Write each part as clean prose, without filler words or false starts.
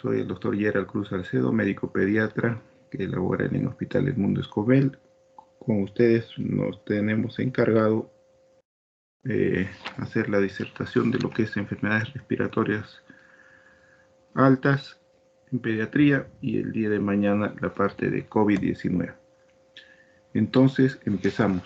Soy el doctor Gerald Cruz Salcedo, médico pediatra que labora en el Hospital Edmundo Escobar. Con ustedes nos tenemos encargado de hacer la disertación de lo que es enfermedades respiratorias altas en pediatría y el día de mañana la parte de COVID-19. Entonces empezamos.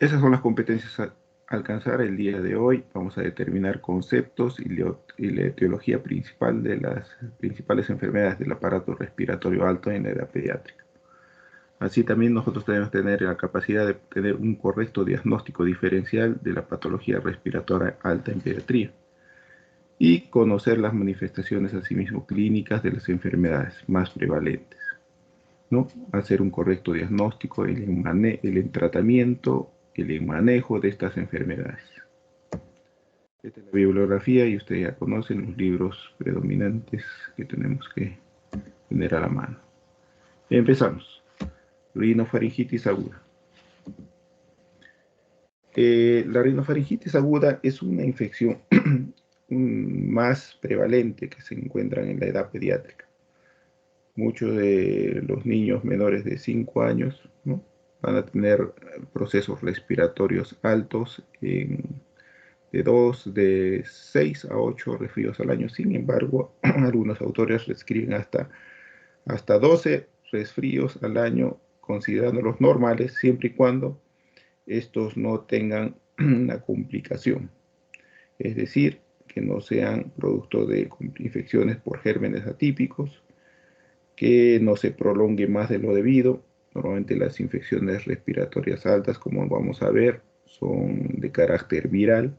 Esas son las competencias a alcanzar el día de hoy. Vamos a determinar conceptos y la etiología principal de las principales enfermedades del aparato respiratorio alto en la edad pediátrica. Así también nosotros debemos tener la capacidad de tener un correcto diagnóstico diferencial de la patología respiratoria alta en pediatría y conocer las manifestaciones asimismo clínicas de las enfermedades más prevalentes, ¿no? Hacer un correcto diagnóstico, el tratamiento, el manejo de estas enfermedades. Esta es la bibliografía y ustedes ya conocen los libros predominantes que tenemos que tener a la mano. Empezamos. Rinofaringitis aguda. La rinofaringitis aguda es una infección más prevalente que se encuentra en la edad pediátrica. Muchos de los niños menores de 5 años, ¿no?, van a tener procesos respiratorios altos de 6 a 8 resfríos al año. Sin embargo, algunos autores describen hasta 12 resfríos al año, considerándolos normales, siempre y cuando estos no tengan una complicación. Es decir, que no sean producto de infecciones por gérmenes atípicos, que no se prolongue más de lo debido. Normalmente las infecciones respiratorias altas, como vamos a ver, son de carácter viral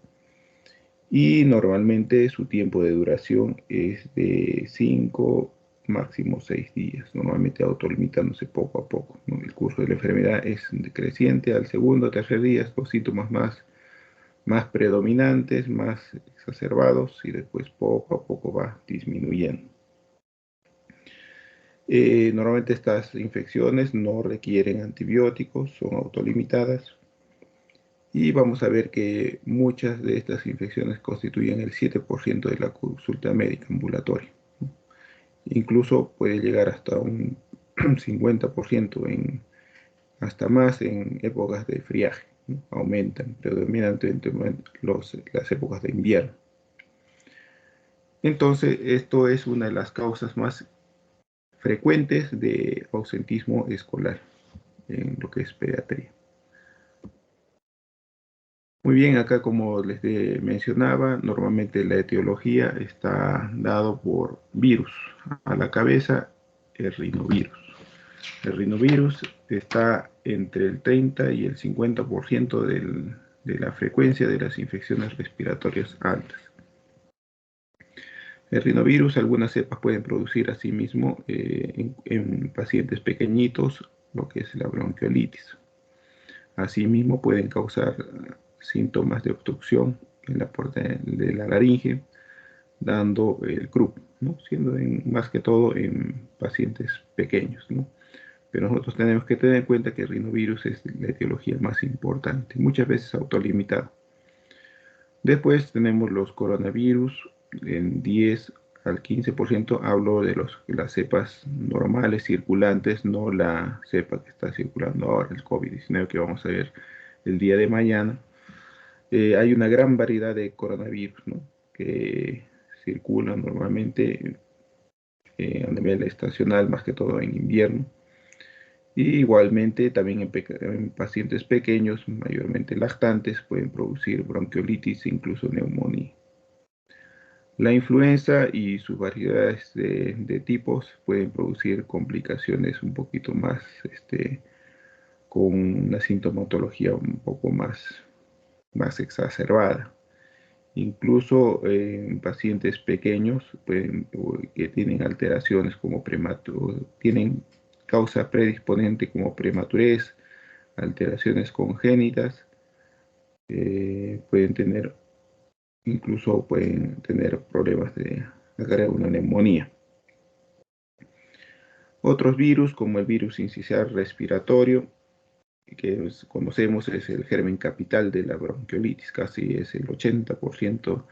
y normalmente su tiempo de duración es de 5, máximo 6 días, normalmente autolimitándose poco a poco, ¿no? El curso de la enfermedad es decreciente al segundo o tercer día, los síntomas más predominantes, más exacerbados, y después poco a poco va disminuyendo. Normalmente estas infecciones no requieren antibióticos, son autolimitadas, y vamos a ver que muchas de estas infecciones constituyen el 7% de la consulta médica ambulatoria. Incluso puede llegar hasta un 50%, hasta más en épocas de friaje, ¿no? Aumentan predominantemente las épocas de invierno. Entonces, esto es una de las causas más frecuentes de ausentismo escolar en lo que es pediatría. Muy bien, acá como les mencionaba, normalmente la etiología está dado por virus. A la cabeza, el rinovirus. El rinovirus está entre el 30 y el 50% de la frecuencia de las infecciones respiratorias altas. El rinovirus, algunas cepas pueden producir asimismo en pacientes pequeñitos lo que es la bronquiolitis. Asimismo pueden causar síntomas de obstrucción en la puerta de la laringe, dando el croup, ¿no?, siendo más que todo en pacientes pequeños, ¿no? Pero nosotros tenemos que tener en cuenta que el rinovirus es la etiología más importante, muchas veces autolimitado. Después tenemos los coronavirus, en 10 al 15%, hablo de las cepas normales circulantes, no la cepa que está circulando ahora, el COVID-19, que vamos a ver el día de mañana. Hay una gran variedad de coronavirus, ¿no?, que circulan normalmente a nivel estacional, más que todo en invierno. Y igualmente también en pacientes pequeños, mayormente lactantes, pueden producir bronquiolitis e incluso neumonía. La influenza y sus variedades de tipos pueden producir complicaciones un poquito más, con una sintomatología un poco más exacerbada. Incluso en pacientes pequeños que tienen alteraciones como tienen causa predisponente como prematurez, alteraciones congénitas, pueden tener problemas de agarrar una neumonía. Otros virus, como el virus incisional respiratorio, que conocemos, es el germen capital de la bronquiolitis, casi es el 80%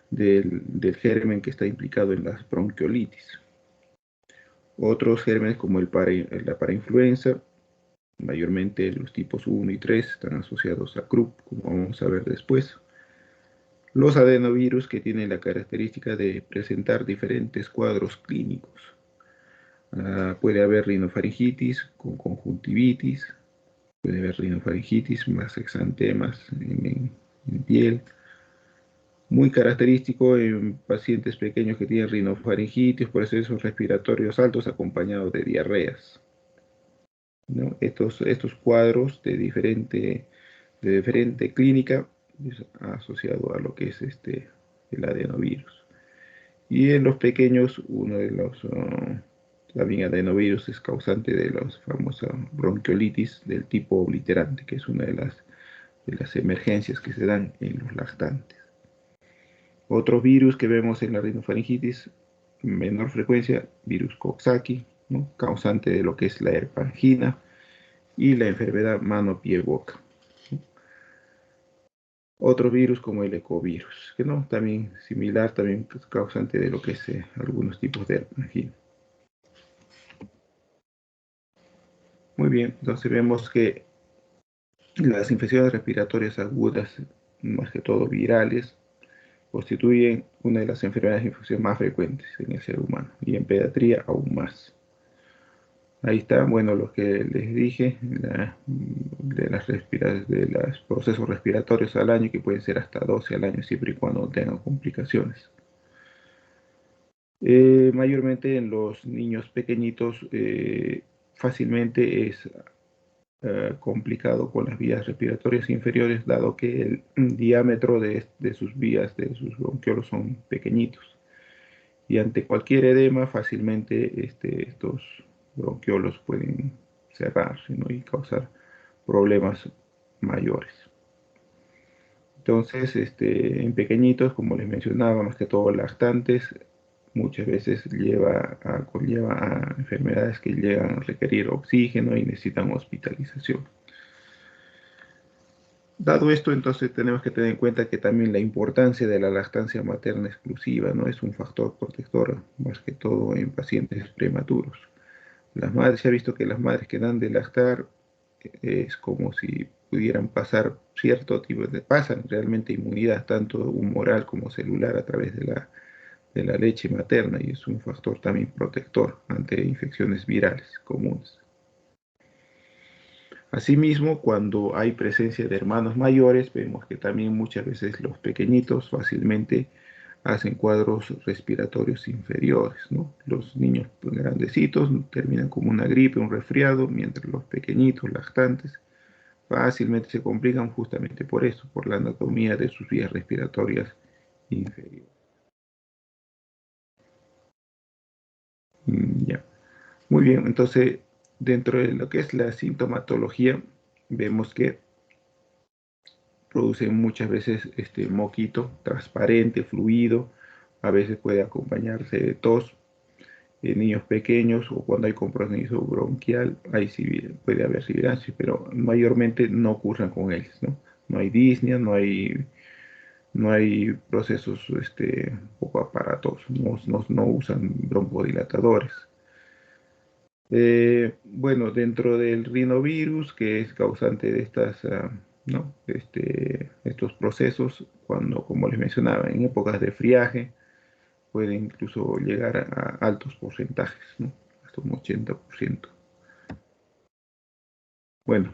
del germen que está implicado en la bronquiolitis. Otros gérmenes como la parainfluenza, mayormente los tipos 1 y 3 están asociados a CRUP, como vamos a ver después. Los adenovirus que tienen la característica de presentar diferentes cuadros clínicos. Puede haber rinofaringitis con conjuntivitis, puede haber rinofaringitis más exantemas en piel. Muy característico en pacientes pequeños que tienen rinofaringitis, procesos respiratorios altos acompañados de diarreas, ¿no? Estos cuadros de diferente clínica es asociado a lo que es el adenovirus. Y en los pequeños, uno de los también adenovirus es causante de la famosa bronquiolitis del tipo obliterante, que es una de las emergencias que se dan en los lactantes. Otros virus que vemos en la rinofaringitis, menor frecuencia, virus Coxsackie, ¿no? Causante de lo que es la herpangina y la enfermedad mano-pie-boca. Otros virus como el ecovirus, que no, también similar, también causante de lo que es algunos tipos de herpangina. Muy bien, entonces vemos que las infecciones respiratorias agudas, más que todo virales, constituyen una de las enfermedades de infección más frecuentes en el ser humano y en pediatría aún más. Ahí está, bueno, lo que les dije, de los procesos respiratorios al año, que pueden ser hasta 12 al año, siempre y cuando no tengan complicaciones. Mayormente en los niños pequeñitos fácilmente es complicado con las vías respiratorias inferiores, dado que el diámetro de sus vías, de sus bronquiolos son pequeñitos. Y ante cualquier edema, fácilmente estos bronquiolos pueden cerrarse, ¿no? Y causar problemas mayores. Entonces, en pequeñitos, como les mencionaba, más que todo lactantes, muchas veces conlleva a enfermedades que llegan a requerir oxígeno y necesitan hospitalización. Dado esto, entonces tenemos que tener en cuenta que también la importancia de la lactancia materna exclusiva, ¿no? Es un factor protector, más que todo en pacientes prematuros. Las madres, se ha visto que las madres que dan de lactar es como si pudieran pasar cierto tipo pasan realmente inmunidad, tanto humoral como celular a través de la leche materna, y es un factor también protector ante infecciones virales comunes. Asimismo, cuando hay presencia de hermanos mayores, vemos que también muchas veces los pequeñitos fácilmente hacen cuadros respiratorios inferiores, ¿no? Los niños grandecitos terminan como una gripe, un resfriado, mientras los pequeñitos, lactantes, fácilmente se complican justamente por eso, por la anatomía de sus vías respiratorias inferiores. Ya. Muy bien, entonces, dentro de lo que es la sintomatología, vemos que producen muchas veces este moquito transparente, fluido, a veces puede acompañarse de tos en niños pequeños o cuando hay compromiso bronquial, ahí sí puede haber sibilancia, pero mayormente no ocurren con ellos, ¿no? No hay disnea, no hay procesos poco aparatosos, no usan broncodilatadores. Bueno, dentro del rinovirus, que es causante de ¿no? Estos procesos, cuando, como les mencionaba, en épocas de friaje, puede incluso llegar a altos porcentajes, ¿no? Hasta un 80%. Bueno,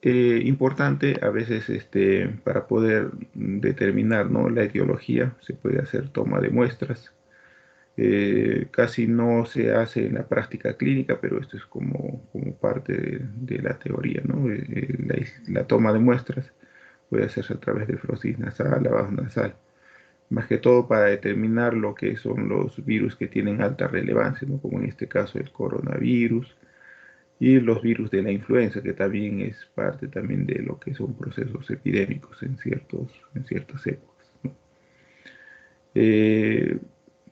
importante a veces para poder determinar, ¿no? La etiología, se puede hacer toma de muestras. Casi no se hace en la práctica clínica, pero esto es como parte de la teoría, ¿no? La toma de muestras puede hacerse a través de frosis nasal, lavado nasal, más que todo para determinar lo que son los virus que tienen alta relevancia, ¿no? Como en este caso el coronavirus y los virus de la influenza, que también es parte también de lo que son procesos epidémicos en ciertas épocas, ¿no? Eh,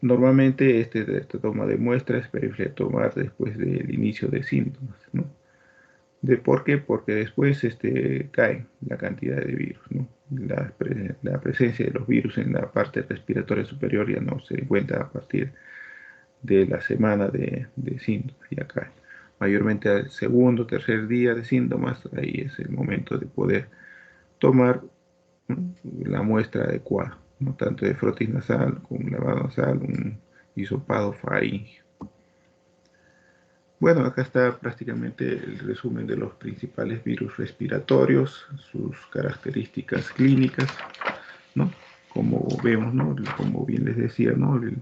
Normalmente esta toma de muestras es preferible tomar después del inicio de síntomas, ¿no? ¿Por qué? Porque después cae la cantidad de virus, ¿no? la presencia de los virus en la parte respiratoria superior ya no se encuentra a partir de la semana de síntomas. Y acá, mayormente al segundo, tercer día de síntomas, ahí es el momento de poder tomar, ¿no?, la muestra adecuada, ¿no?, tanto de frotis nasal como un lavado nasal, un hisopado faríngeo. Bueno, acá está prácticamente el resumen de los principales virus respiratorios, sus características clínicas, ¿no? Como vemos, ¿no?, como bien les decía, ¿no?, el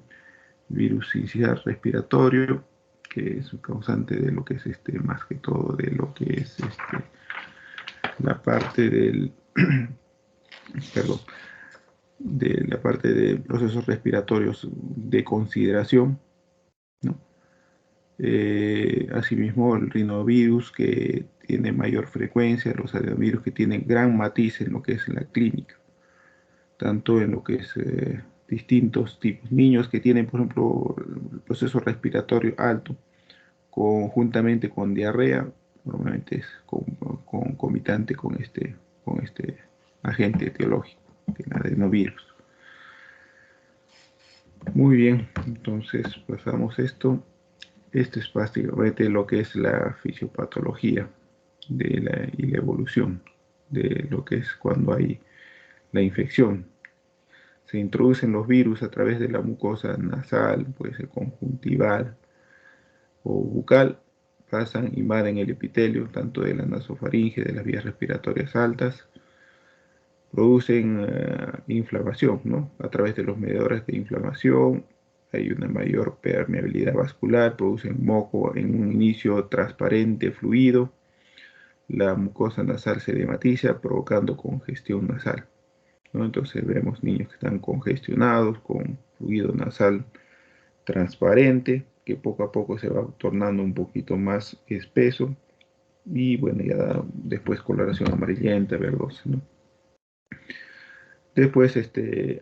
virus sincicial respiratorio, que es un causante de lo que es más que todo de lo que es la parte del, perdón, de la parte de procesos respiratorios de consideración, ¿no? Asimismo, el rinovirus, que tiene mayor frecuencia, los adenovirus, que tienen gran matiz en lo que es la clínica, tanto en lo que es distintos tipos. Niños que tienen, por ejemplo, el proceso respiratorio alto, conjuntamente con diarrea, normalmente es concomitante con este agente etiológico, el adenovirus. Muy bien, entonces pasamos esto. Esto es básicamente lo que es la fisiopatología y la evolución de lo que es cuando hay la infección. Se introducen los virus a través de la mucosa nasal, puede ser conjuntival o bucal, pasan, invaden el epitelio, tanto de la nasofaringe, de las vías respiratorias altas, producen inflamación, ¿no? A través de los mediadores de inflamación hay una mayor permeabilidad vascular, producen moco en un inicio transparente, fluido, la mucosa nasal se edematiza, provocando congestión nasal, ¿no? Entonces vemos niños que están congestionados, con fluido nasal transparente, que poco a poco se va tornando un poquito más espeso, y bueno, ya después coloración amarillenta, verdosa, ¿no? Después,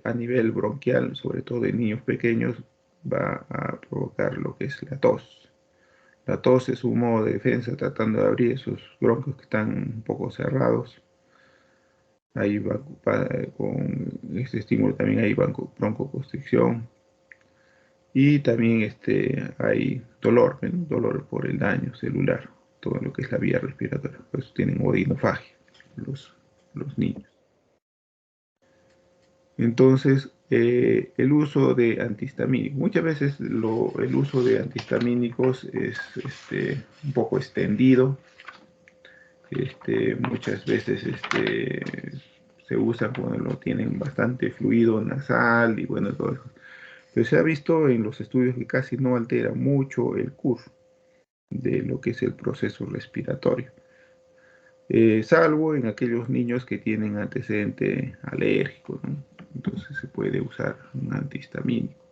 a nivel bronquial, sobre todo en niños pequeños, va a provocar lo que es la tos. La tos es un modo de defensa tratando de abrir esos bronquios que están un poco cerrados. Ahí con este estímulo también hay broncoconstricción. Y también hay dolor, ¿no?, dolor por el daño celular, todo lo que es la vía respiratoria. Por eso tienen odinofagia los niños. Entonces, el uso de antihistamínicos. Muchas veces el uso de antihistamínicos es un poco extendido. Muchas veces se usa cuando lo tienen bastante fluido nasal y bueno, todo eso. Pero se ha visto en los estudios que casi no altera mucho el curso de lo que es el proceso respiratorio. Salvo en aquellos niños que tienen antecedente alérgico, ¿no? Entonces se puede usar un antihistamínico.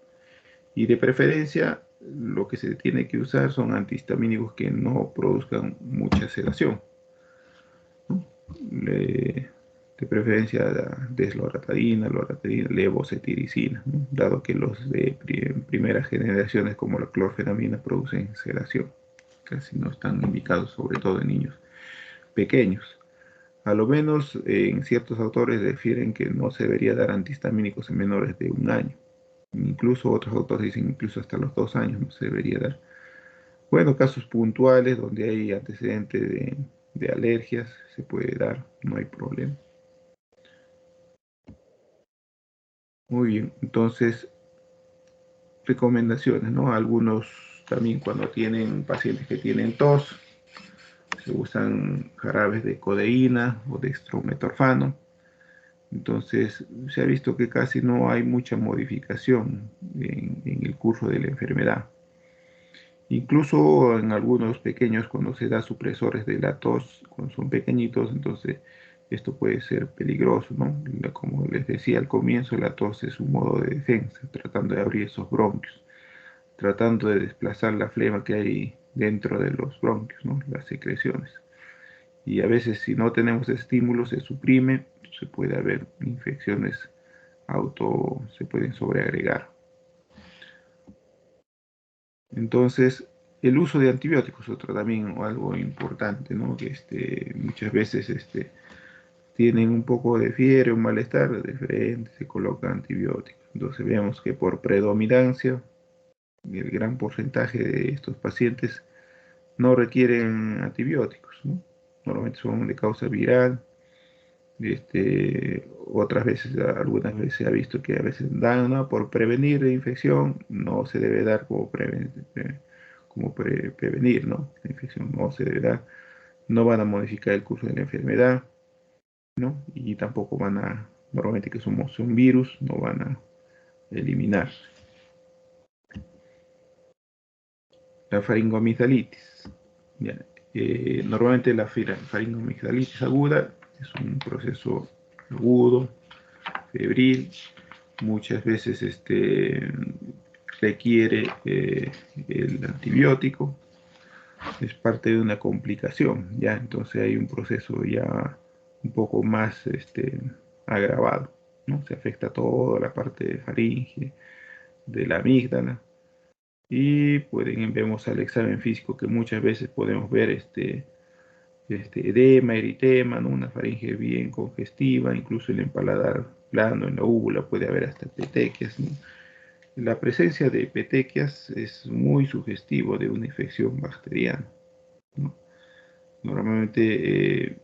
Y de preferencia, lo que se tiene que usar son antihistamínicos que no produzcan mucha sedación, ¿no? De preferencia la desloratadina, loratadina, levocetiricina, ¿no?, dado que los de primeras generaciones como la clorfenamina producen sedación. Casi no están indicados, sobre todo en niños pequeños. A lo menos en ciertos autores refieren que no se debería dar antihistamínicos en menores de 1 año. Incluso otros autores dicen incluso hasta los 2 años no se debería dar. Bueno, casos puntuales donde hay antecedente de alergias se puede dar, no hay problema. Muy bien, entonces recomendaciones, ¿no? Algunos también cuando tienen pacientes que tienen tos, se usan jarabes de codeína o dextrometorfano. Entonces se ha visto que casi no hay mucha modificación en el curso de la enfermedad. Incluso en algunos pequeños, cuando se da supresores de la tos, cuando son pequeñitos, entonces esto puede ser peligroso, ¿no? Como les decía al comienzo, la tos es un modo de defensa, tratando de abrir esos bronquios, tratando de desplazar la flema que hay dentro de los bronquios, ¿no?, las secreciones. Y a veces, si no tenemos estímulo, se suprime, se puede haber infecciones se pueden sobreagregar. Entonces, el uso de antibióticos es otro también algo importante, ¿no? Que muchas veces tienen un poco de fiebre, un malestar de frente, se coloca antibióticos. Entonces vemos que por predominancia, el gran porcentaje de estos pacientes no requieren antibióticos, ¿no? Normalmente son de causa viral. Otras veces, algunas veces se ha visto que a veces dan, ¿no? Por prevenir la infección, no se debe dar como, prevenir, ¿no? La infección no se debe dar, no van a modificar el curso de la enfermedad, ¿no? Y tampoco van a, normalmente que somos un virus, no van a eliminar. La faringomigdalitis. Ya, normalmente la faringomigdalitis aguda es un proceso agudo, febril, muchas veces requiere el antibiótico, es parte de una complicación, ya, entonces hay un proceso ya un poco más agravado, ¿no? Se afecta toda la parte de faringe, de la amígdala, y vemos al examen físico que muchas veces podemos ver edema, eritema, ¿no? Una faringe bien congestiva, incluso el empaladar blando en la úvula, puede haber hasta petequias, ¿no? La presencia de petequias es muy sugestivo de una infección bacteriana, ¿no? Normalmente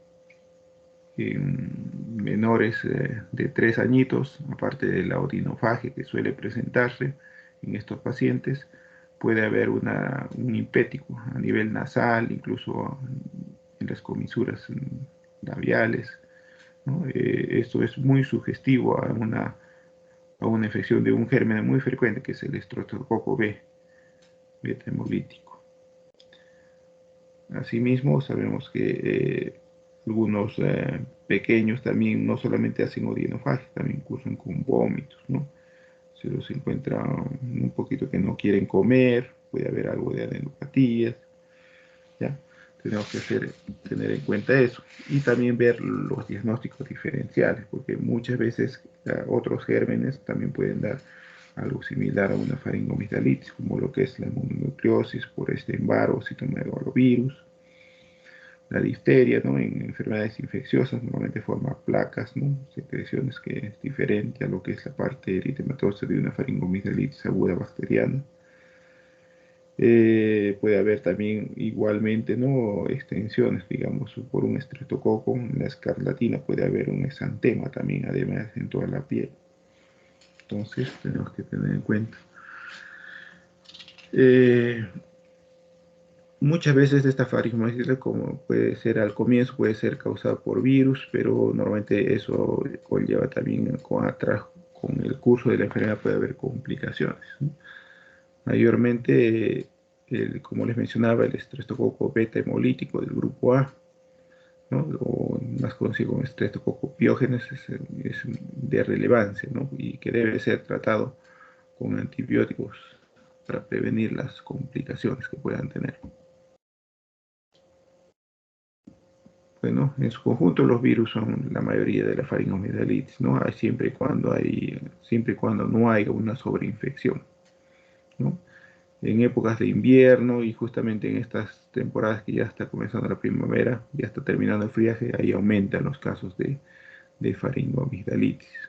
en menores de 3 añitos, aparte de la odinofagia que suele presentarse en estos pacientes, puede haber un impético a nivel nasal, incluso en las comisuras labiales, ¿no? Esto es muy sugestivo a una infección de un germen muy frecuente que es el estreptococo B, beta hemolítico. Asimismo, sabemos que algunos pequeños también no solamente hacen odinofagia, también cursan con vómitos, ¿no? Se los encuentra un poquito que no quieren comer, puede haber algo de adenopatías, ¿ya? Tenemos que tener en cuenta eso y también ver los diagnósticos diferenciales, porque muchas veces otros gérmenes también pueden dar algo similar a una faringomigdalitis, como lo que es la mononucleosis por Epstein-Barr o citomegalovirus, la difteria, ¿no? En enfermedades infecciosas normalmente forma placas, ¿no? Secreciones que es diferente a lo que es la parte eritematosa de una faringomigdalitis aguda bacteriana. Puede haber también igualmente, ¿no? Extensiones, digamos, por un estreptococo, en la escarlatina puede haber un exantema también, además en toda la piel. Entonces tenemos que tener en cuenta. Muchas veces esta faringitis, como puede ser al comienzo, puede ser causada por virus, pero normalmente eso conlleva también atrás, con el curso de la enfermedad puede haber complicaciones, ¿no? Mayormente, como les mencionaba, el estreptococo beta hemolítico del grupo A, ¿no? O más conocido como estreptococo piógenes, es de relevancia, ¿no? Y que debe ser tratado con antibióticos para prevenir las complicaciones que puedan tener. Bueno, en su conjunto los virus son la mayoría de la faringomigdalitis, ¿no? Siempre y cuando no haya una sobreinfección, ¿no? En épocas de invierno y justamente en estas temporadas que ya está comenzando la primavera, ya está terminando el friaje, ahí aumentan los casos de faringomigdalitis.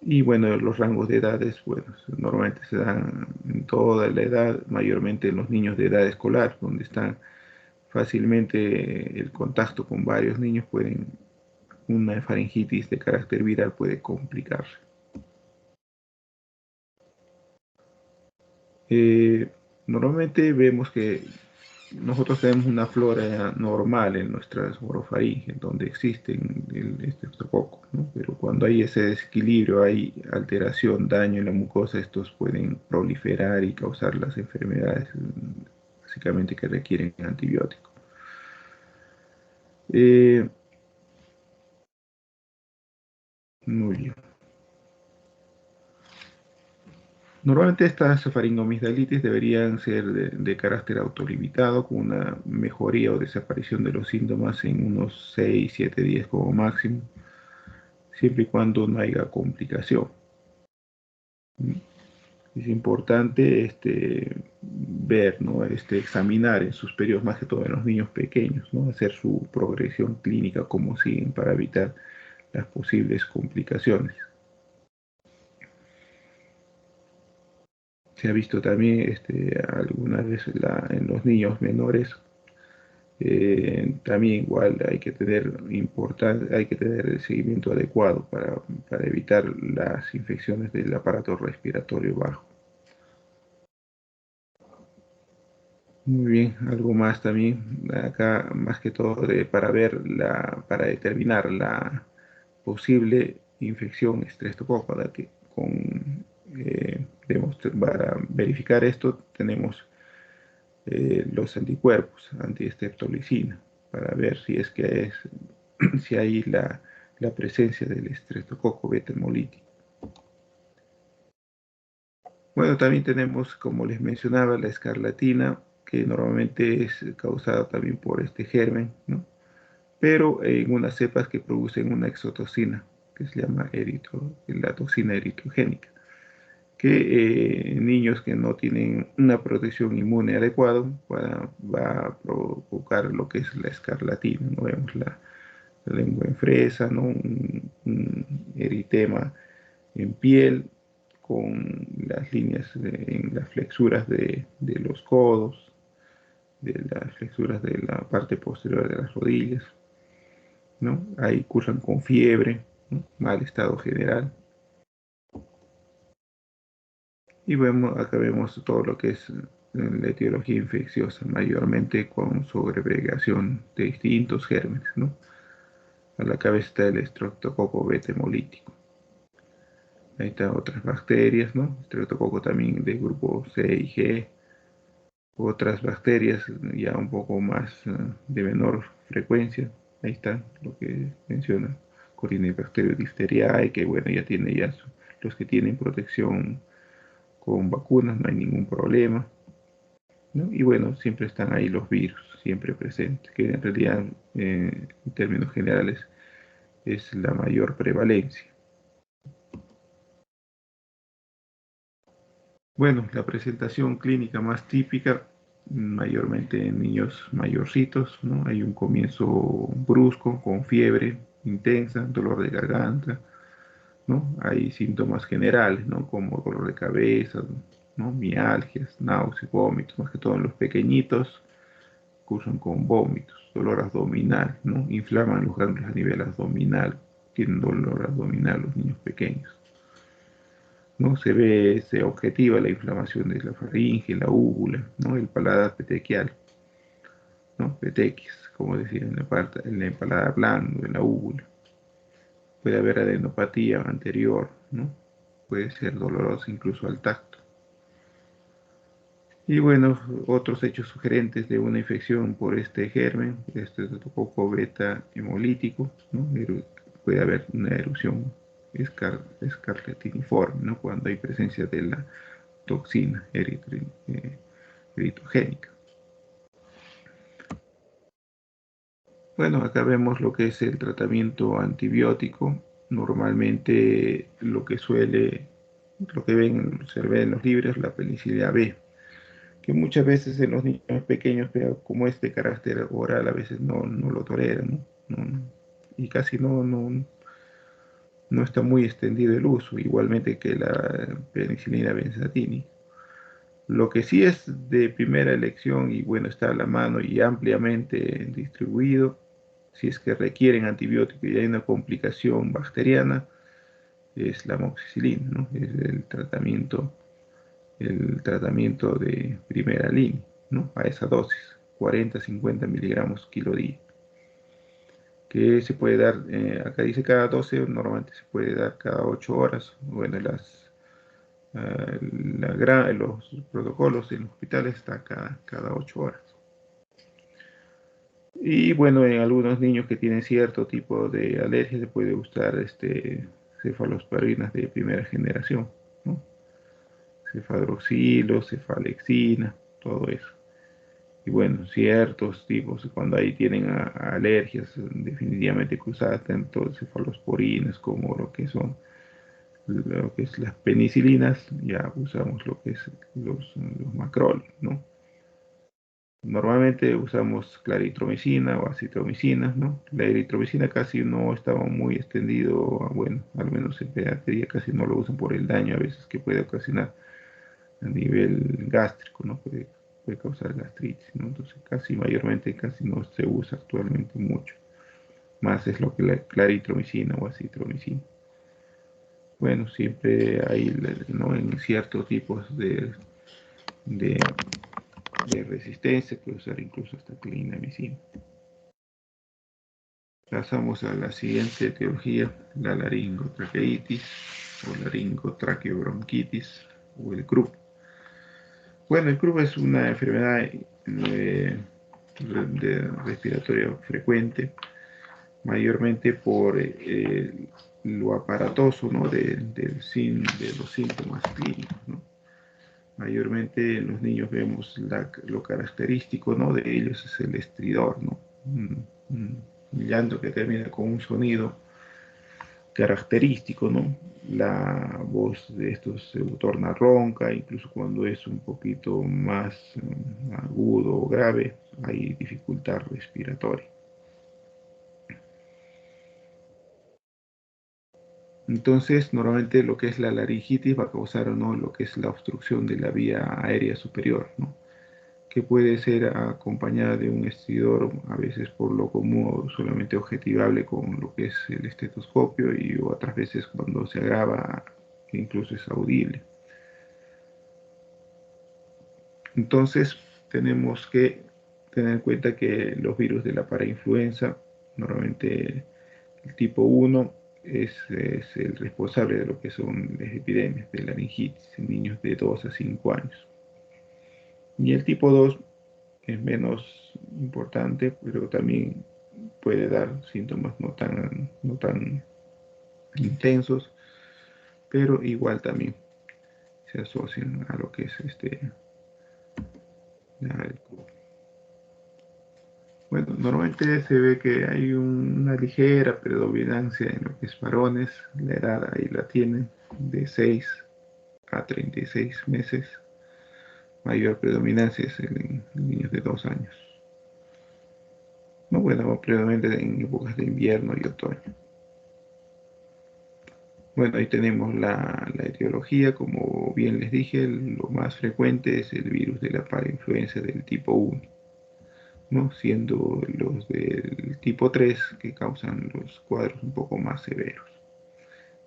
Y bueno, los rangos de edades, bueno, normalmente se dan en toda la edad, mayormente en los niños de edad escolar, donde están fácilmente el contacto con varios niños, una faringitis de carácter viral puede complicarse. Eh, Normalmente vemos que nosotros tenemos una flora normal en nuestras orofaringes, donde existen este estreptococo, ¿no? Pero cuando hay ese desequilibrio, hay alteración, daño en la mucosa, estos pueden proliferar y causar las enfermedades, básicamente que requieren antibióticos. Eh, Muy bien. Normalmente estas faringomigdalitis deberían ser de carácter autolimitado, con una mejoría o desaparición de los síntomas en unos 6-7 días como máximo, siempre y cuando no haya complicación. Es importante ver, ¿no? Examinar en sus periodos, más que todo en los niños pequeños, ¿no? Hacer su progresión clínica, como siguen, para evitar las posibles complicaciones. Se ha visto también algunas veces en los niños menores, también igual hay que tener el seguimiento adecuado para evitar las infecciones del aparato respiratorio bajo. Muy bien, algo más también, acá más que todo para determinar la posible infección estreptococo, ¿verdad? Para verificar esto tenemos los anticuerpos antistreptolicina, para ver si es que si hay la presencia del estreptococo beta hemolítico. Bueno, también tenemos, como les mencionaba, la escarlatina, que normalmente es causada también por este germen, ¿no? Pero en unas cepas que producen una exotoxina, que se llama la toxina eritrogénica, que niños que no tienen una protección inmune adecuada va a provocar lo que es la escarlatina, ¿no? Vemos la lengua en fresa, ¿no? Un eritema en piel, con las líneas en las flexuras de los codos, de las flexuras de la parte posterior de las rodillas, ¿no? Ahí cursan con fiebre, ¿no? Mal estado general. Y acá vemos todo lo que es la etiología infecciosa, mayormente con sobreagregación de distintos gérmenes, ¿no? A la cabeza está el estreptococo beta hemolítico. Ahí están otras bacterias, ¿no? Estreptococo también de grupo C y G. Otras bacterias ya un poco más de menor frecuencia. Ahí está lo que menciona Corynebacterium diphtheriae, que bueno, ya tiene los que tienen protección con vacunas, no hay ningún problema, ¿no? Y bueno, siempre están ahí los virus, siempre presentes, que en realidad, en términos generales, es la mayor prevalencia. Bueno, la presentación clínica más típica, mayormente en niños mayorcitos, ¿no? Hay un comienzo brusco, con fiebre intensa, dolor de garganta, ¿no? Hay síntomas generales, ¿no? Como dolor de cabeza, ¿no? Mialgias, náuseas, vómitos, más que todo en los pequeñitos, cursan con vómitos, dolor abdominal, ¿no? Inflaman los ganglios a nivel abdominal, tienen dolor abdominal los niños pequeños, ¿no? Se objetiva la inflamación de la faringe, la úvula, ¿no? El paladar petequial, ¿no? Petequis, como decía en la paladar blando, en la úvula. Puede haber adenopatía anterior, ¿no? Puede ser doloroso incluso al tacto. Y bueno, otros hechos sugerentes de una infección por este germen, este estreptococo beta hemolítico, ¿no? Puede haber una erupción escarlatiniforme, ¿no? Cuando hay presencia de la toxina eritogénica. Bueno, acá vemos lo que es el tratamiento antibiótico. Normalmente se ve en los libros, la penicilina B, que muchas veces en los niños pequeños, pero como es de carácter oral, a veces no lo toleran, ¿no? Y casi no está muy extendido el uso, igualmente que la penicilina benzatínica. Lo que sí es de primera elección y bueno, está a la mano y ampliamente distribuido, si es que requieren antibiótico y hay una complicación bacteriana, es la amoxicilina, ¿no? Es el tratamiento de primera línea, ¿no? A esa dosis, 40-50 miligramos kilo día, que se puede dar, acá dice cada 12, normalmente se puede dar cada 8 horas. Bueno, los protocolos en los hospitales está cada 8 horas. Y bueno, en algunos niños que tienen cierto tipo de alergia se puede usar cefalosporinas de primera generación, ¿no? Cefadroxilo, cefalexina, todo eso. Y bueno, ciertos tipos, cuando ahí tienen alergias definitivamente cruzadas, tanto cefalosporinas como lo que son lo que es las penicilinas, ya usamos lo que es los macroles, ¿no? Normalmente usamos claritromicina o acitromicina, ¿no? La eritromicina casi no estaba muy extendido, bueno, al menos en pediatría casi no lo usan por el daño a veces que puede ocasionar a nivel gástrico, ¿no? Puede causar gastritis, ¿no? Entonces casi mayormente casi no se usa actualmente mucho. Más es lo que la claritromicina o acitromicina. Bueno, siempre hay, ¿no? En ciertos tipos de, de resistencia que usar incluso hasta clindamicina. Pasamos a la siguiente etiología, la laringotraqueitis o laringotraqueobronquitis o el CRUP. Bueno, el CRUP es una enfermedad respiratoria frecuente, mayormente por lo aparatoso, ¿no? De los síntomas clínicos, ¿no? Mayormente en los niños vemos lo característico, ¿no? De ellos es el estridor, ¿no? Un llanto que termina con un sonido característico, ¿no? La voz de estos se torna ronca, incluso cuando es un poquito más agudo o grave, hay dificultad respiratoria. Entonces, normalmente lo que es la laringitis va a causar o no lo que es la obstrucción de la vía aérea superior, ¿no? Que puede ser acompañada de un estridor, a veces por lo común solamente objetivable con lo que es el estetoscopio y otras veces cuando se agrava incluso es audible. Entonces tenemos que tener en cuenta que los virus de la parainfluenza, normalmente el tipo 1 es el responsable de lo que son las epidemias de laringitis en niños de 2 a 5 años. Y el tipo 2 es menos importante, pero también puede dar síntomas no tan intensos, pero igual también se asocian a lo que es el bueno, normalmente se ve que hay una ligera predominancia en lo que es varones, la edad ahí la tienen, de 6 a 36 meses, mayor predominancia es en niños de 2 años. No, bueno, predominante en épocas de invierno y otoño. Bueno, ahí tenemos la etiología, como bien les dije, lo más frecuente es el virus de la parainfluenza del tipo 1, ¿no? Siendo los del tipo 3 que causan los cuadros un poco más severos.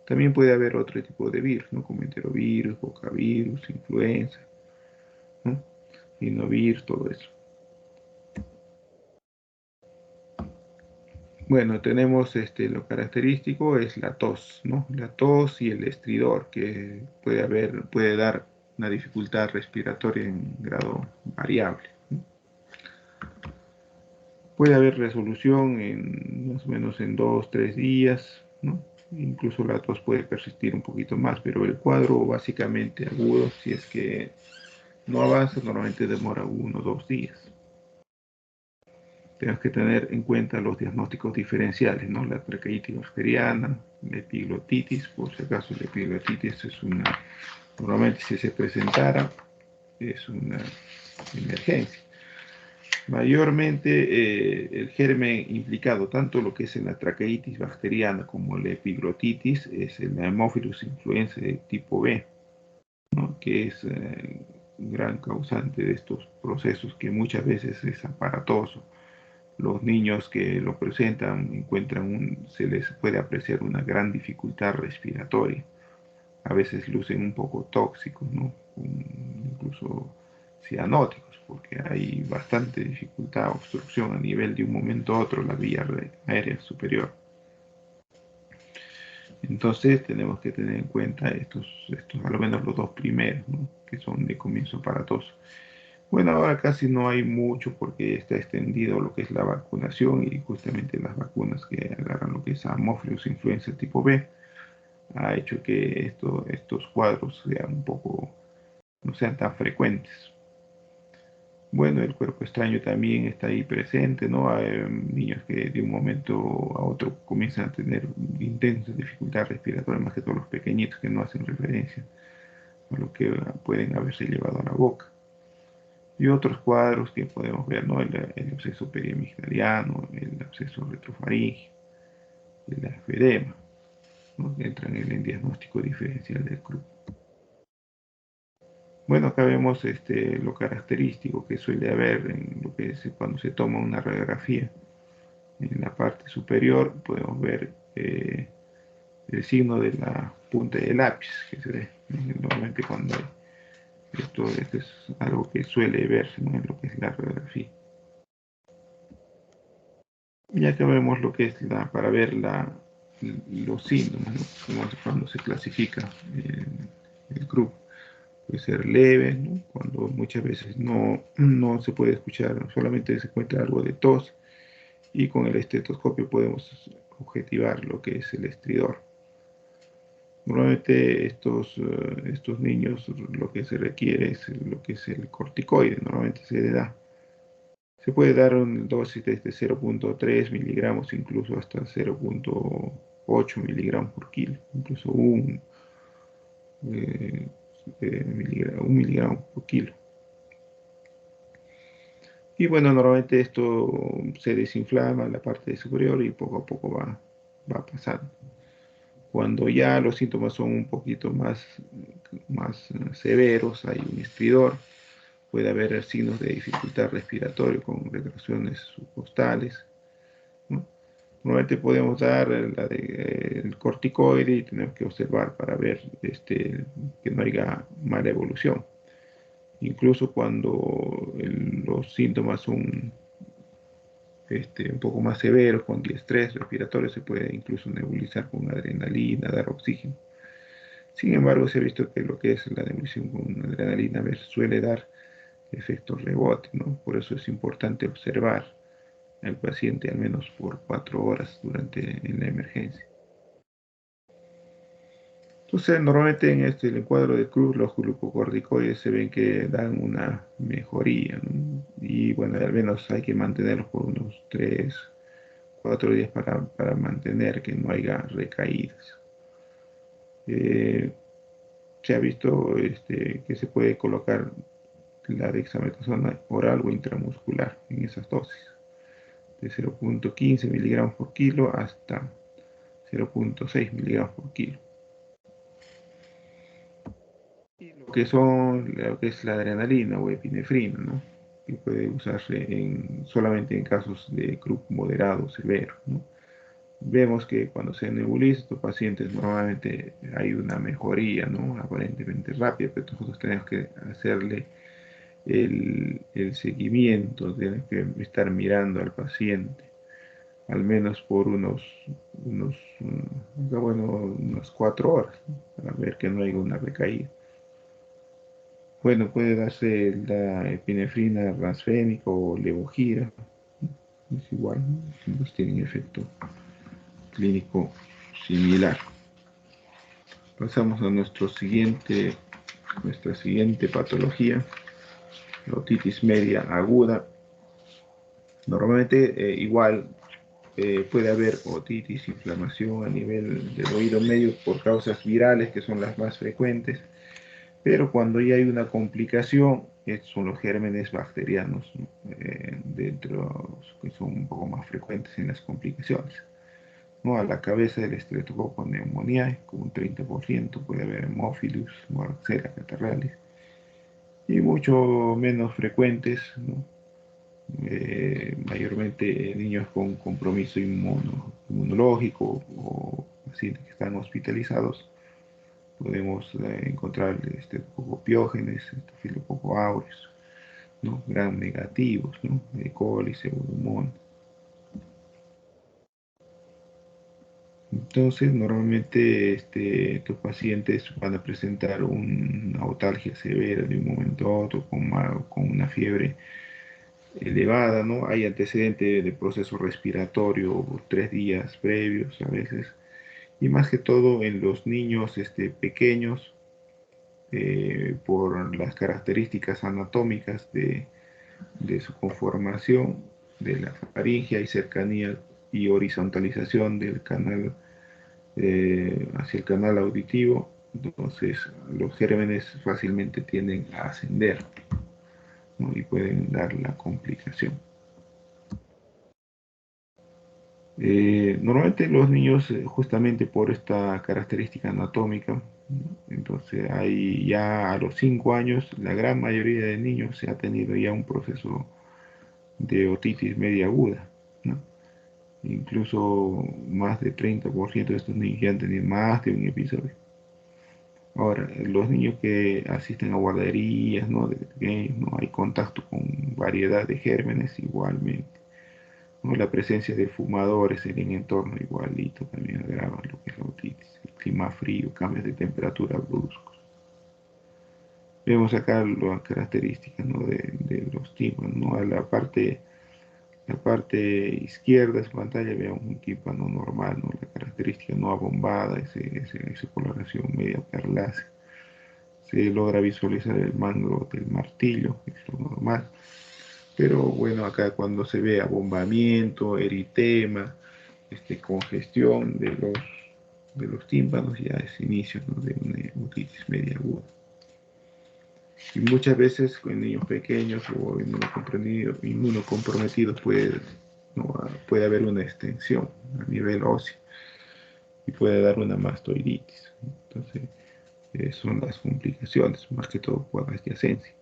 También puede haber otro tipo de virus, ¿no? Como enterovirus, bocavirus, influenza, ¿no? Rinovirus, todo eso. Bueno, tenemos lo característico es la tos, ¿no? La tos y el estridor, que puede dar una dificultad respiratoria en grado variable, ¿no? Puede haber resolución en más o menos en 2, 3 días, ¿no? Incluso la tos puede persistir un poquito más, pero el cuadro básicamente agudo, si es que no avanza, normalmente demora 1 o 2 días. Tenemos que tener en cuenta los diagnósticos diferenciales, ¿no? La traqueitis bacteriana, la epiglotitis, por si acaso la epiglotitis normalmente si se presentara, es una emergencia. Mayormente el germen implicado, tanto lo que es en la traqueitis bacteriana como la epiglotitis, es el Haemophilus influenzae de tipo B, ¿no? Que es un gran causante de estos procesos que muchas veces es aparatoso. Los niños que lo presentan se les puede apreciar una gran dificultad respiratoria. A veces lucen un poco tóxicos, ¿no? Incluso cianóticos, porque hay bastante dificultad, obstrucción a nivel de un momento a otro la vía aérea superior. Entonces tenemos que tener en cuenta estos a lo menos los dos primeros, ¿no? Que son de comienzo aparatoso. Bueno, ahora casi no hay mucho porque está extendido lo que es la vacunación y justamente las vacunas que agarran lo que es Haemophilus influenza tipo B ha hecho que estos cuadros sean un poco, no sean tan frecuentes. Bueno, el cuerpo extraño también está ahí presente, ¿no? Hay niños que de un momento a otro comienzan a tener intensas dificultades respiratorias, más que todos los pequeñitos que no hacen referencia a lo que pueden haberse llevado a la boca. Y otros cuadros que podemos ver, ¿no? El absceso periamigdaliano, el absceso retrofaríngeo, el afedema, ¿no? Que entran en el diagnóstico diferencial del CRUB. Bueno, acá vemos lo característico que suele haber en lo que es cuando se toma una radiografía. En la parte superior podemos ver el signo de la punta del lápiz que se ve normalmente cuando hay esto es algo que suele verse, ¿no? En lo que es la radiografía. Ya que vemos lo que es para ver los síntomas, ¿no? Cuando se clasifica el grupo. Puede ser leve, ¿no? Cuando muchas veces no se puede escuchar, solamente se encuentra algo de tos y con el estetoscopio podemos objetivar lo que es el estridor. Normalmente estos niños lo que se requiere es lo que es el corticoide, normalmente se le da. Se puede dar una dosis desde 0.3 miligramos, incluso hasta 0.8 miligramos por kilo, incluso eh, un miligramo por kilo. Y bueno, normalmente esto se desinflama en la parte superior y poco a poco va pasando. Cuando ya los síntomas son un poquito más severos, hay un estridor, puede haber signos de dificultad respiratoria con retracciones subcostales, ¿no? Normalmente podemos dar el corticoide y tenemos que observar para ver que no haya mala evolución. Incluso cuando los síntomas son un poco más severos, con estrés respiratorio, se puede incluso nebulizar con adrenalina, dar oxígeno. Sin embargo, se ha visto que lo que es la nebulización con adrenalina suele dar efectos rebote, ¿no? Por eso es importante observar al paciente al menos por 4 horas en la emergencia. Entonces, normalmente en el encuadro de cruz, los glucocorticoides se ven que dan una mejoría, ¿no? Y bueno, al menos hay que mantenerlos por unos 3, 4 días para mantener que no haya recaídas. Eh, Se ha visto que se puede colocar la dexametasona oral o intramuscular en esas dosis, de 0.15 miligramos por kilo hasta 0.6 miligramos por kilo. Y lo que es la adrenalina o epinefrina, ¿no? Que puede usarse solamente en casos de CRUB moderado o severo, ¿no? Vemos que cuando se nebuliza estos pacientes normalmente hay una mejoría, ¿no? Aparentemente rápida, pero nosotros tenemos que hacerle el seguimiento, tenemos que estar mirando al paciente, al menos por unas 4 horas, ¿no? Para ver que no hay una recaída. Bueno, puede darse la epinefrina transfénica o levogir, es igual, ¿no? Ambos tienen efecto clínico similar. Pasamos a nuestra siguiente patología, la otitis media aguda. Normalmente igual puede haber otitis, inflamación a nivel del oído medio por causas virales que son las más frecuentes, pero cuando ya hay una complicación, son los gérmenes bacterianos, ¿no? Dentro que son un poco más frecuentes en las complicaciones, ¿no? A la cabeza del estreptococo pneumoniae, con un 30%, puede haber hemófilus, Moraxella catarralis, y mucho menos frecuentes, ¿no? Mayormente niños con compromiso inmunológico o pacientes que están hospitalizados. Podemos encontrar piógenes, Staphylococcus aureus, ¿no? Gram negativos, ¿no? E. coli, pseudomonas. Entonces, normalmente estos pacientes van a presentar una otalgia severa de un momento a otro con una fiebre elevada, ¿no? Hay antecedente de proceso respiratorio 3 días previos a veces, y más que todo en los niños pequeños, por las características anatómicas de de su conformación de la faringe y cercanía y horizontalización del canal hacia el canal auditivo, entonces los gérmenes fácilmente tienden a ascender, ¿no? Y pueden dar la complicación. Normalmente los niños, justamente por esta característica anatómica, ¿no? Entonces hay ya a los 5 años, la gran mayoría de niños se ha tenido ya un proceso de otitis media aguda, ¿no? Incluso más de 30% de estos niños ya han tenido más de un episodio. Ahora, los niños que asisten a guarderías, ¿no? De pequeños, ¿no? Hay contacto con variedad de gérmenes igualmente, ¿no? La presencia de fumadores en el entorno igualito también agrava lo que es la otitis. El clima frío, cambios de temperatura bruscos. Vemos acá las características, ¿no? de los tímpanos, ¿no? A la parte izquierda de su pantalla vemos un tímpano normal, ¿no? La característica no abombada, esa coloración media perlácea. Se logra visualizar el mango del martillo, que es lo normal. Pero bueno, acá cuando se ve abombamiento, eritema, congestión de los tímpanos, ya es inicio, ¿no? De una otitis media aguda. Y muchas veces en niños pequeños o inmunocomprometidos puede, ¿no? Puede haber una extensión a nivel óseo y puede dar una mastoiditis. Entonces, son las complicaciones, más que todo por adyacencia.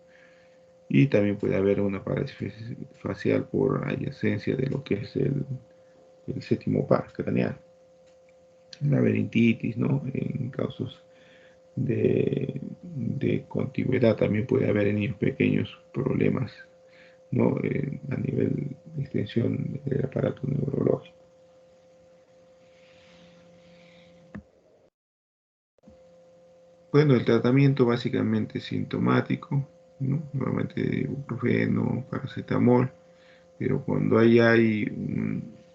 Y también puede haber una parálisis facial por adyacencia de lo que es el séptimo par craneal. La laberintitis, ¿no? En casos de contigüedad también puede haber en niños pequeños problemas, ¿no? A nivel de extensión del aparato neurológico. Bueno, el tratamiento básicamente es sintomático, ¿no? Normalmente ibuprofeno, paracetamol, pero cuando hay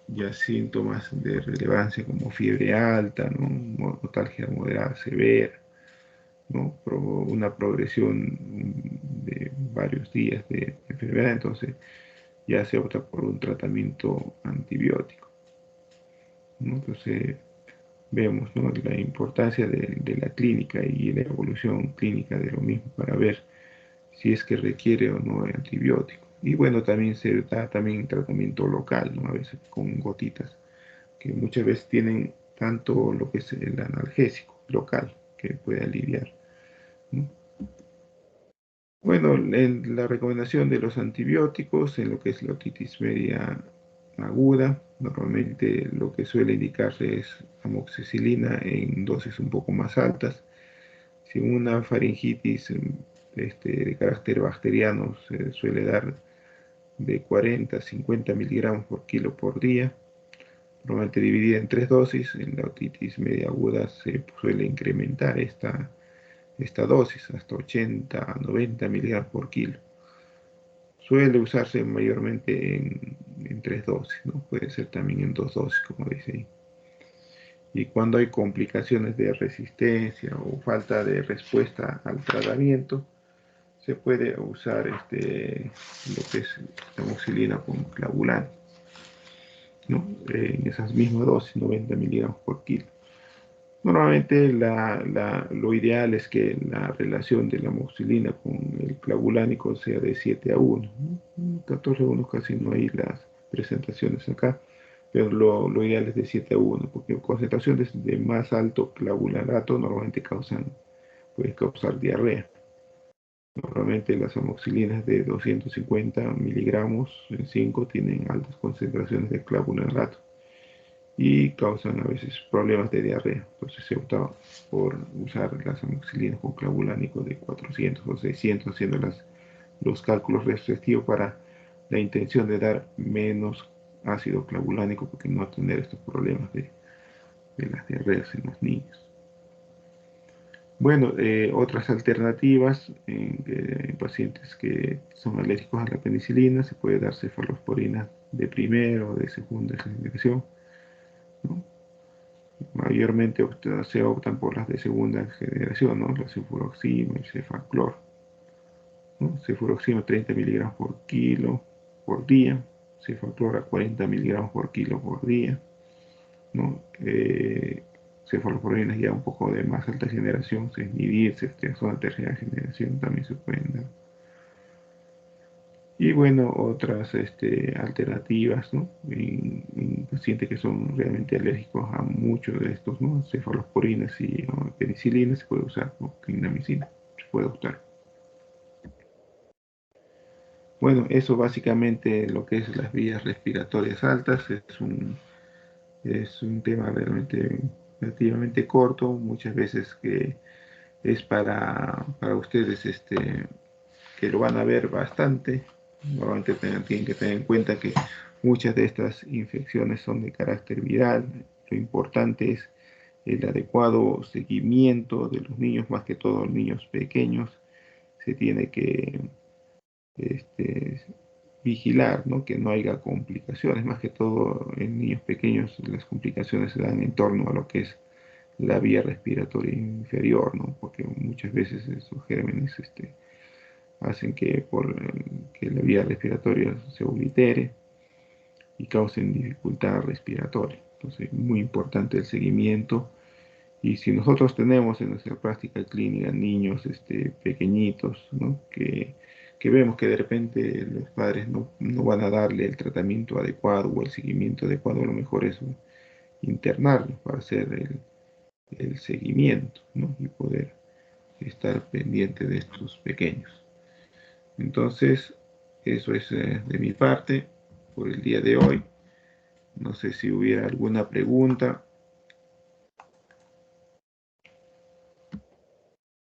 ya síntomas de relevancia como fiebre alta, ¿no? Notalgia moderada severa, ¿no? Una progresión de varios días de enfermedad, entonces ya se opta por un tratamiento antibiótico, ¿no? Entonces vemos, ¿no? La importancia de la clínica y la evolución clínica de lo mismo para ver si es que requiere o no de antibiótico. Y bueno, también se da también tratamiento local, ¿no? A veces con gotitas, que muchas veces tienen tanto lo que es el analgésico local, que puede aliviar, ¿no? Bueno, en la recomendación de los antibióticos en lo que es la otitis media aguda, normalmente lo que suele indicarse es amoxicilina en dosis un poco más altas. Si una faringitis de carácter bacteriano se suele dar de 40 a 50 miligramos por kilo por día, normalmente dividida en 3 dosis. En la otitis media aguda se suele incrementar esta dosis hasta 80 a 90 miligramos por kilo. Suele usarse mayormente en 3 dosis, ¿no? Puede ser también en 2 dosis, como dice ahí. Y cuando hay complicaciones de resistencia o falta de respuesta al tratamiento, se puede usar lo que es la amoxicilina con clavulán, ¿no? En esas mismas dosis, 90 miligramos por kilo. Normalmente lo ideal es que la relación de la amoxicilina con el clavulánico sea de 7 a 1, ¿no? 14 a 1 casi no hay las presentaciones acá, pero lo ideal es de 7 a 1, porque concentraciones de más alto clavulanato normalmente pueden causar diarrea. Normalmente las amoxicilinas de 250 miligramos en 5 tienen altas concentraciones de clavulanato y causan a veces problemas de diarrea. Entonces se opta por usar las amoxicilinas con clavulánico de 400 o 600, haciendo los cálculos restrictivos para la intención de dar menos ácido clavulánico, porque no tener estos problemas de las diarreas en los niños. Bueno, otras alternativas en pacientes que son alérgicos a la penicilina, se puede dar cefalosporina de primera o de segunda generación, ¿no? Mayormente se optan por las de segunda generación, ¿no? La cefuroxima, el cefaclor. ¿no? Cefuroxima 30 miligramos por kilo por día, cefaclora 40 miligramos por kilo por día, ¿no? Cefaloporinas ya un poco de más alta generación, Cefnidil, ceftriaxona tercera generación también se pueden dar. Y bueno, otras alternativas, ¿no? En pacientes que son realmente alérgicos a muchos de estos, ¿no? Cefalosporinas y penicilina se puede usar, ¿no? Clindamicina se puede usar. Bueno, eso básicamente lo que es las vías respiratorias altas es un tema realmente relativamente corto, muchas veces que es para ustedes que lo van a ver bastante. Normalmente tienen que tener en cuenta que muchas de estas infecciones son de carácter viral. Lo importante es el adecuado seguimiento de los niños, más que todo los niños pequeños. Se tiene que este, vigilar, ¿no? Que no haya complicaciones, más que todo en niños pequeños las complicaciones se dan en torno a lo que es la vía respiratoria inferior, ¿no? Porque muchas veces esos gérmenes hacen que la vía respiratoria se oblitere y causen dificultad respiratoria. Entonces, muy importante el seguimiento. Y si nosotros tenemos en nuestra práctica clínica niños pequeñitos, ¿no? que vemos que de repente los padres no van a darle el tratamiento adecuado o el seguimiento adecuado, a lo mejor es internarlos para hacer el seguimiento, ¿no? Y poder estar pendiente de estos pequeños. Entonces, eso es de mi parte por el día de hoy. No sé si hubiera alguna pregunta